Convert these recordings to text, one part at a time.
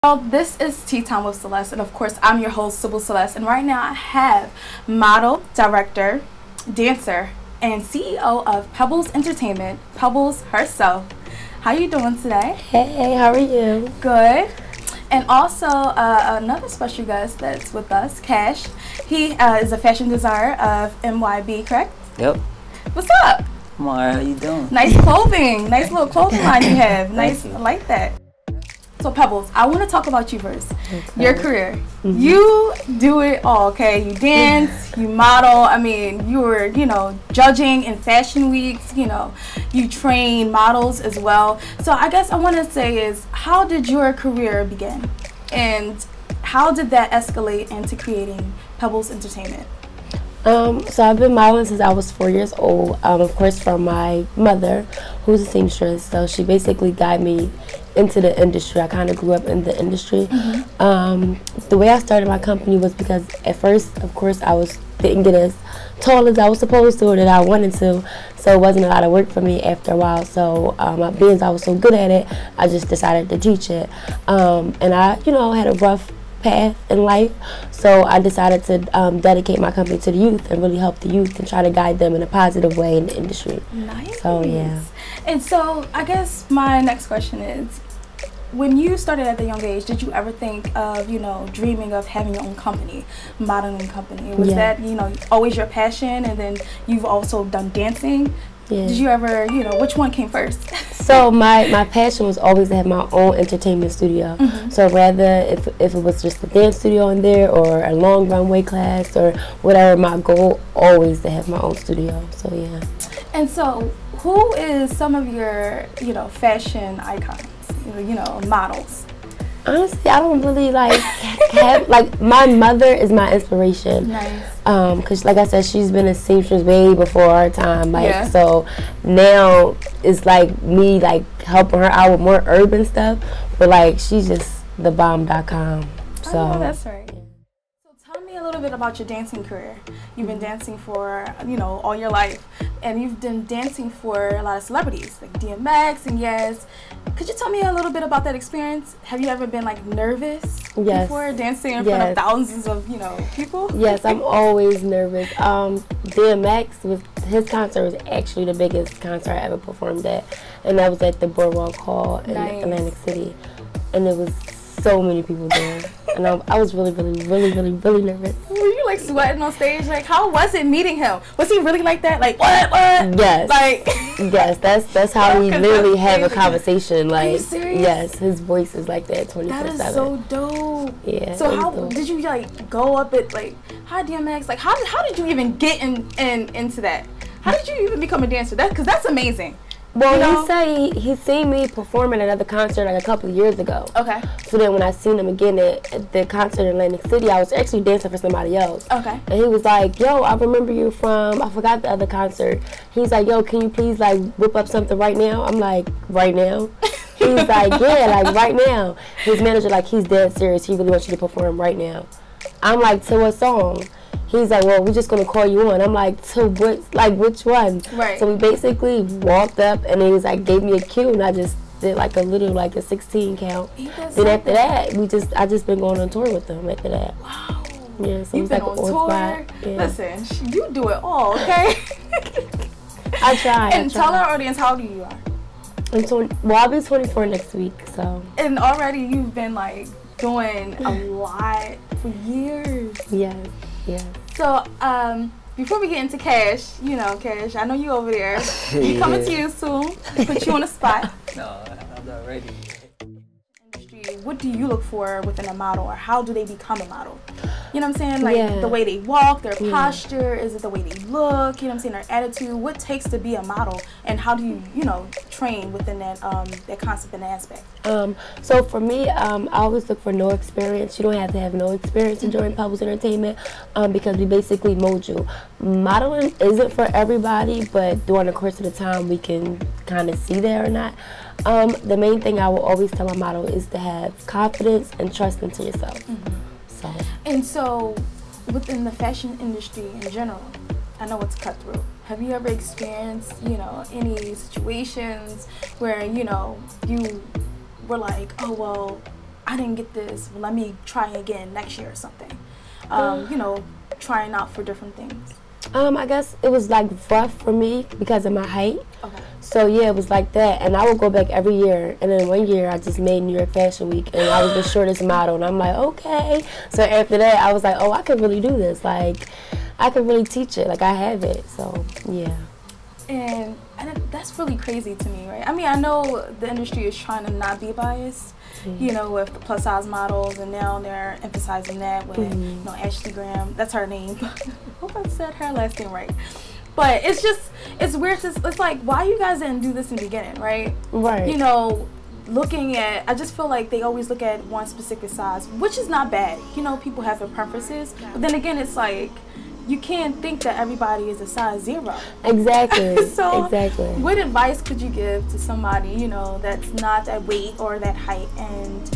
Well, this is Tea Time with Celeste, and of course I'm your host, Sybil Celeste, and right now I have model, director, dancer, and CEO of Pebbles Entertainment, Pebbles herself. How you doing today? Hey, how are you? Good. And also another special guest that's with us, Cash. He is a fashion designer of MYB, correct? Yep. What's up? Mara, how you doing? Nice clothing. Nice little clothing line you have. Nice. I like that. So Pebbles, I want to talk about you first. Okay. Your career. Mm-hmm. You do it all, okay? You dance, you model. I mean, you were, judging in fashion weeks. You train models as well. So I guess I want to say is, how did your career begin? And how did that escalate into creating Pebbles Entertainment? So I've been modeling since I was 4 years old, of course from my mother, who's a seamstress. So she basically guided me into the industry. I kind of grew up in the industry. Mm-hmm. The way I started my company was because at first, of course, didn't get as tall as I was supposed to or that I wanted to. So it wasn't a lot of work for me after a while. So being I was so good at it, I just decided to teach it. And I, had a rough path in life, so I decided to dedicate my company to the youth and really help the youth and try to guide them in a positive way in the industry. Nice. So yeah. And so I guess my next question is, when you started at a young age, did you ever think of, dreaming of having your own company, modeling company? Was that, always your passion, and then you've also done dancing? Yeah. Did you ever, which one came first? So my passion was always to have my own entertainment studio. Mm-hmm. So rather if it was just a dance studio in there or a long runway class or whatever, my goal always to have my own studio. So yeah. And so who is some of your, fashion icons, models? Honestly, I don't really have, my mother is my inspiration. Nice. Cause like I said, she's been a seamstress way before our time. So now it's like me helping her out with more urban stuff, but she's just the bomb.com. So oh, that's right. So tell me a little bit about your dancing career. You've been dancing for all your life, and you've been dancing for a lot of celebrities like DMX and Yes. Could you tell me a little bit about that experience? Have you ever been nervous before dancing in front of thousands of people? Yes, I'm always nervous. DMX his concert was actually the biggest concert I ever performed at, and that was at the Boardwalk Hall in Atlantic City, and there was so many people there, and I was really nervous. Were you sweating on stage? How was it meeting him? Was he really like that? What? Yes. Yes, that's how we literally have a conversation. Are you serious? Yes, his voice is like that 24/7. That is so dope. Yeah. So how did you go up at hi DMX? How did you even get into that? How did you even become a dancer? Because that's amazing. Well, he said he seen me perform at another concert a couple of years ago. Okay. So then when I seen him again at the concert in Atlantic City, I was actually dancing for somebody else. Okay. And he was like, yo, I remember you from, I forgot the other concert. He's like, yo, can you please whip up something right now? I'm like, right now? He's like, yeah, right now. His manager, he's dead serious. He really wants you to perform right now. I'm like, to what song? He's like, well, we're just going to call you on. I'm like, to what, which one? Right. So we basically walked up, and he was gave me a cue, and I just did a 16 count. Then after that, I just been going on tour with them after that. Wow. Yeah, so you've been on tour. Yeah. Listen, you do it all, okay? I try. And tell our audience how old you are. I'll be 24 next week, so. And already you've been doing a lot for years. Yes. Yeah. So, before we get into Cash, Cash, I know you over there. You coming to you soon. Put you on the spot. No, I'm not ready. Industry, what do you look for within a model, or how do they become a model? You know what I'm saying? The way they walk, their posture, is it the way they look? You know what I'm saying? Their attitude. What takes to be a model, and how do you, train within that concept and aspect? So for me, I always look for no experience. You don't have to have no experience to join Pebbles Entertainment because we basically mold you. Modeling isn't for everybody, but during the course of the time, we can kind of see that or not. The main thing I will always tell my model is to have confidence and trust into yourself. Mm-hmm. So. And so, within the fashion industry in general, I know it's cutthroat. Have you ever experienced, any situations where, you were like, oh, well, I didn't get this, well, let me try again next year or something? You know, trying out for different things. I guess it was like rough for me because of my height. Okay. So yeah, it was like that, and I would go back every year. And then one year, I just made New York Fashion Week, and I was the shortest model. And I'm like, okay. So after that, I was like, oh, I can really do this. Like, I can really teach it. Like, I have it. So yeah. And that's really crazy to me, right? I mean, I know the industry is trying to not be biased, you know, with the plus size models, and now they're emphasizing that with, you know, Ashley Graham. That's her name. I hope I said her last name right. But it's just, it's weird. It's like, why you guys didn't do this in the beginning, right? Right. You know, looking at, I just feel like they always look at one specific size, which is not bad. You know, people have their preferences. But then again, it's like, you can't think that everybody is a size 0. Exactly. So, exactly. What advice could you give to somebody, you know, that's not that weight or that height and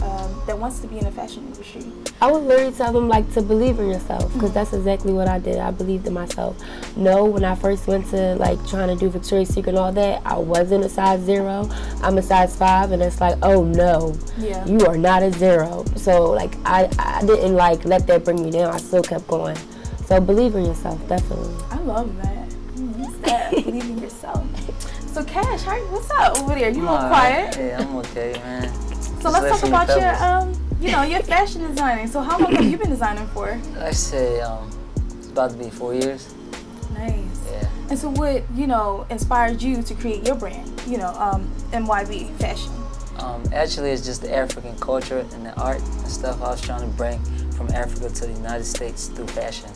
that wants to be in the fashion industry? I would literally tell them, like, to believe in yourself, because that's exactly what I did. I believed in myself. No, when I first went to, like, trying to do Victoria's Secret and all that, I wasn't a size 0. I'm a size 5, and it's like, oh no, you are not a 0. So, like, I didn't, like, let that bring me down. I still kept going. So believe in yourself, definitely. I love that. What's that? Believe in yourself. So Cash, what's up over there? You look quiet. Yeah, I'm okay, man. So let's talk about your, you know, your fashion designing. So how long have you been designing for? I say it's about to be 4 years. Nice. Yeah. And so what, you know, inspired you to create your brand? You know, MYB Fashion. Actually, it's just the African culture and the art and stuff I was trying to bring from Africa to the United States through fashion.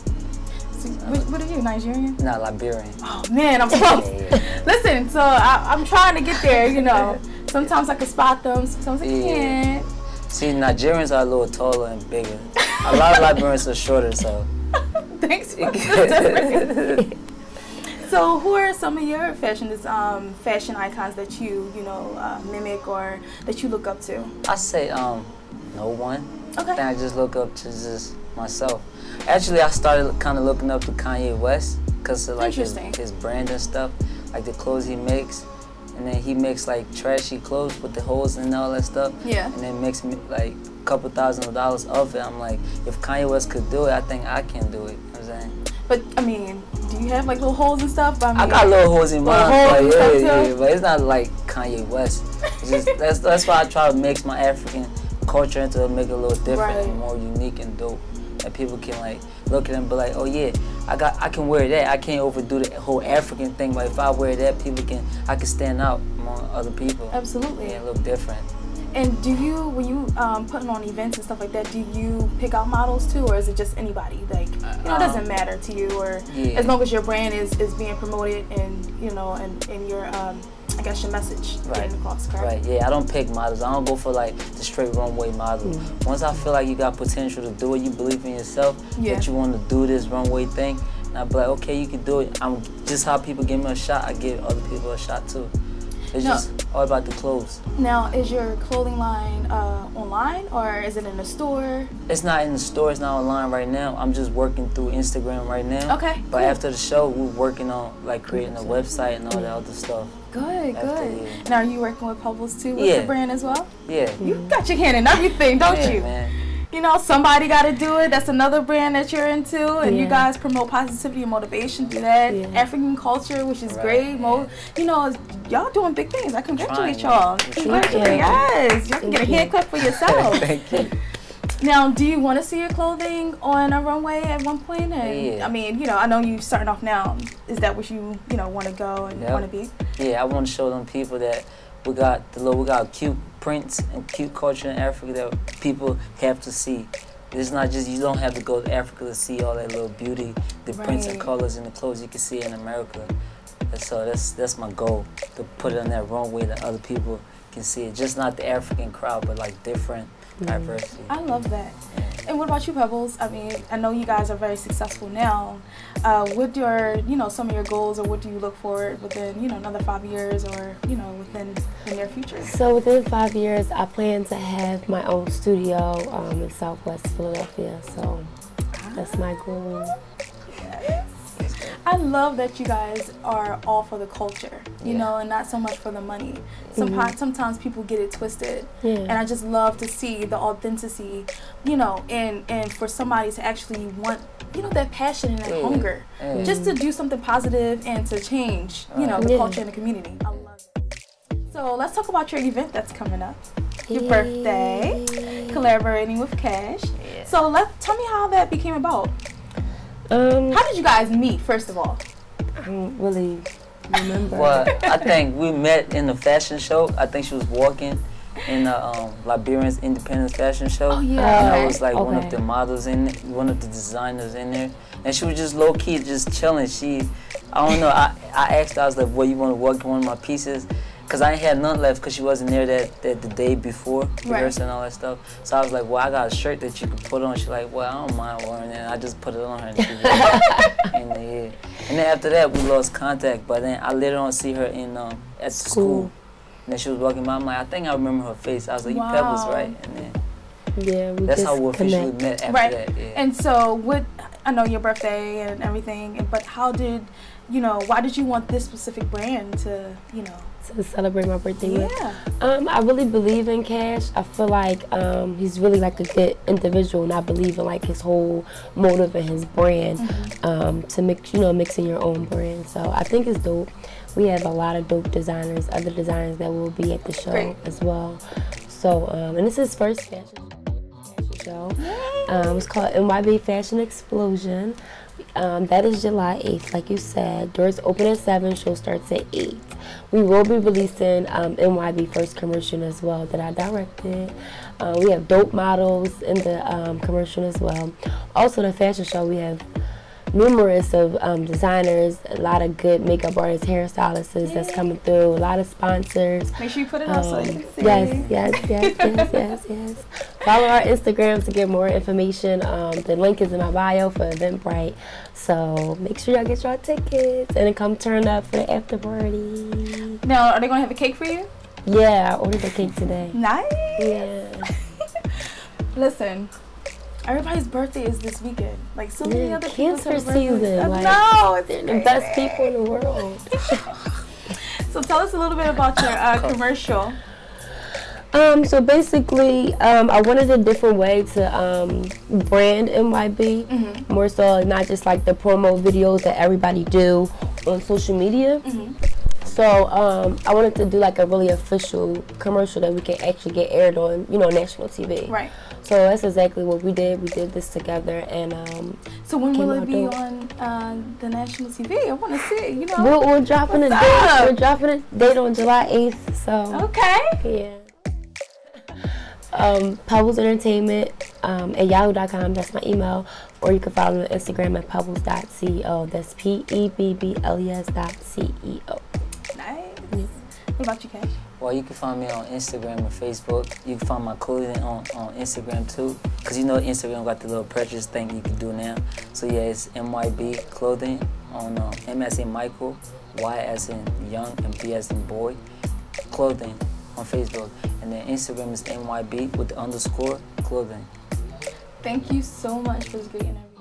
So what are you, Nigerian? No, Liberian. Oh man, I'm close. Yeah. Listen, so I'm trying to get there, you know. Sometimes I can spot them, sometimes I can't. See, Nigerians are a little taller and bigger. A lot of Liberians are shorter, so. Thanks for the So who are some of your fashion icons that you know, mimic or that you look up to? I say no one. Okay. And I just look up to just myself. Actually, I started kind of looking up to Kanye West because of like his brand and stuff, like the clothes he makes. And then he makes like trashy clothes with the holes and all that stuff. Yeah. And then makes me like a couple $1,000s of it. I'm like, if Kanye West could do it, I think I can do it. You know what I'm saying? But I mean, do you have like little holes and stuff? I mean, I got little holes in mine, but yeah, but it's not like Kanye West. It's just, that's why I try to mix my African culture into make it a little different and more unique and dope. That people can like look at it and be like, oh yeah, I can wear that. I can't overdo the whole African thing, but if I wear that, I can stand out among other people. Absolutely. And look different. And do you, when you putting on events and stuff like that, do you pick out models too, or is it just anybody? Like, you know, it doesn't matter to you, or as long as your brand is being promoted and, you know, and your I guess your message getting across, correct? Right, yeah, I don't pick models. I don't go for like the straight runway model. Once I feel like you got potential to do it, you believe in yourself, that you want to do this runway thing, and I be like, okay, you can do it. I'm just how people give me a shot, I give other people a shot too. It's just all about the clothes. Now, is your clothing line online or is it in the store? It's not in the store, it's not online right now. I'm just working through Instagram right now. Okay, But after the show, we're working on like creating a website and all that other stuff. Good. And are you working with Pebbles too with the brand as well? Yeah. You got your hand in everything, don't you? Man. You know, somebody got to do it. That's another brand that you're into, and you guys promote positivity and motivation through that. African culture, which is great. You know, y'all doing big things. I congratulate y'all. Yes, y'all can get a hand clap for yourself. Thank you. Now, do you want to see your clothing on a runway at one point? And I mean, you know, I know you starting off now. Is that what you know want to go and want to be? Yeah, I want to show them people that we got cute prints and cute culture in Africa that people have to see. It's not just, you don't have to go to Africa to see all that little beauty, the prints and colors in the clothes. You can see it in America. And so that's my goal, to put it on that runway that other people can see it. Just not the African crowd, but like different diversity. I love that. And what about you, Pebbles? I mean, I know you guys are very successful now. What your, you know, some of your goals, or what do you look for within, you know, another 5 years, or, you know, within the near future? So within 5 years, I plan to have my own studio in Southwest Philadelphia. So that's my goal. I love that you guys are all for the culture, you know, and not so much for the money. Sometimes people get it twisted, and I just love to see the authenticity, you know, and for somebody to actually want, you know, that passion and that hunger, just to do something positive and to change, you know, the culture and the community. I love it. So let's talk about your event that's coming up. Your birthday, collaborating with Cash. So tell me how that became about. How did you guys meet, first of all? I don't really remember. Well, I think we met in the fashion show. I think she was walking in the Liberian's Independence fashion show. Oh, yeah. And I was like one of the models in it, one of the designers in there. And she was just low key, just chilling. I don't know, I asked her, I was like, well, you want to work one of my pieces? Because I ain't had none left because she wasn't there that the day before, rehearsing and all that stuff. So I was like, well, I got a shirt that you could put on. She's like, well, I don't mind wearing it. And I just put it on her. And, and then after that, we lost contact. But then I later on see her in at the school. And then she was walking by. I'm like, I think I remember her face. I was like, you Pebbles, right? And then that's how we officially met after that. Yeah. And so I know your birthday and everything, but why did you want this specific brand to, to celebrate my birthday with? I really believe in Cash. I feel like he's really like a good individual, and I believe in like his whole motive and his brand to mixing your own brand. So I think it's dope. We have a lot of dope designers, other designers that will be at the show as well. So and this is his first fashion show. It's called MYB Fashion Explosion. That is July 8th, like you said. Doors open at 7, show starts at 8. We will be releasing MYB first commercial as well that I directed. We have dope models in the commercial as well. Also, the fashion show, we have numerous of designers, a lot of good makeup artists, hairstylists that's coming through, a lot of sponsors. Make sure you put it up so you can see. Yes. Follow our Instagrams to get more information. The link is in my bio for Eventbrite. So make sure y'all get your tickets and then come turn up for the after party. Now, are they going to have a cake for you? Yeah, I ordered a cake today. Nice. Yeah. Listen. Everybody's birthday is this weekend. Like so many other people. Cancer season. Like, no, it's they're the best people in the world. So tell us a little bit about your commercial. So basically, I wanted a different way to brand MYB. More so, not just like the promo videos that everybody do on social media. So I wanted to do like a really official commercial that we can actually get aired on, national TV. Right. So that's exactly what we did. We did this together, and so when will it be on the national TV? I want to see it. We're dropping a date. We're dropping a date on July 8th. So okay. Yeah. Pebbles Entertainment at yahoo.com. That's my email. Or you can follow me on Instagram at pebbles.ceo. That's PEBBLES.CEO. Nice. What about you, Cash? Well, you can find me on Instagram and Facebook. You can find my clothing on Instagram too. Because Instagram got the little purchase thing you can do now. So yeah, it's MYB Clothing on M as in Michael, Y as in Young, and B as in Boy. Clothing on Facebook. And then Instagram is MYB with the _ clothing. Thank you so much for this great interview.